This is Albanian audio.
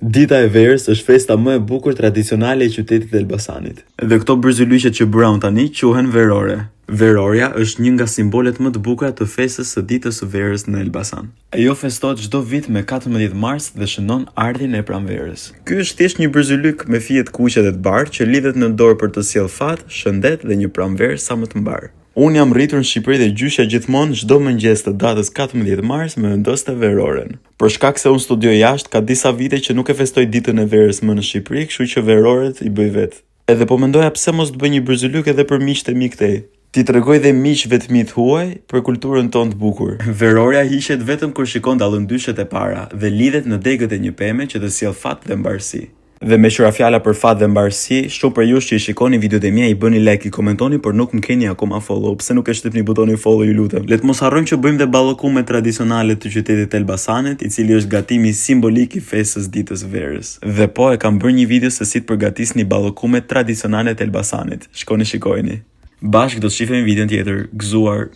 Dita e verës është festa më e bukur tradicionale e qytetit Elbasanit. Dhe këto bërzylyqet që bëram tani quhen verore. Veroria është një nga simbolet më të bukura të festës së ditës së verës në Elbasan. Ajo festohet çdo vit me 14 mars dhe shënon ardhin e pranverës. Ky është thjesht një bërzylyk me fije të kuqe dhe të bardhë që lidhet në dorë për të sjellë fat, shëndet dhe një pranverë sa më të mbar. Unë jam rritur në Shqipëri dhe gjyshja gjithmonë çdo mëngjes të datës 14 mars më vendoste veroren. Për shkak se unë studioj jashtë, ka disa vite që nuk e festoj ditën e verës më në Shqipëri, kështu që veroret i bëj vetë. Edhe po mendoja pse mos të bëj një bërzylyk edhe për miqtë e mi këtej. Ti tregoj dhe miqve të mi të huaj për kulturën tonë të bukur. Veroria hiqet vetëm kur shikon dallëndyshet e para dhe lidhet në degët e një peme që të sjell fat dhe mbarësi. Dhe me qëra fjala për fat dhe mbarësi, shumë për jush që i shikoni videot e mia i bëni like, i komentoni, por nuk më keni akoma follow. Pse nuk e shtypni butonin follow, ju lutem. Le të mos harrojmë që bëjmë dhe ballokume tradicionale të qytetit Elbasanit, i cili është gatimi simbolik i festës ditës verës. Dhe po e kam bërë një video se si të përgatisni ballokumet tradicionale të Elbasanit. Shkoni shikojeni. Bashkë do të shihemi videon tjetër. Gëzuar.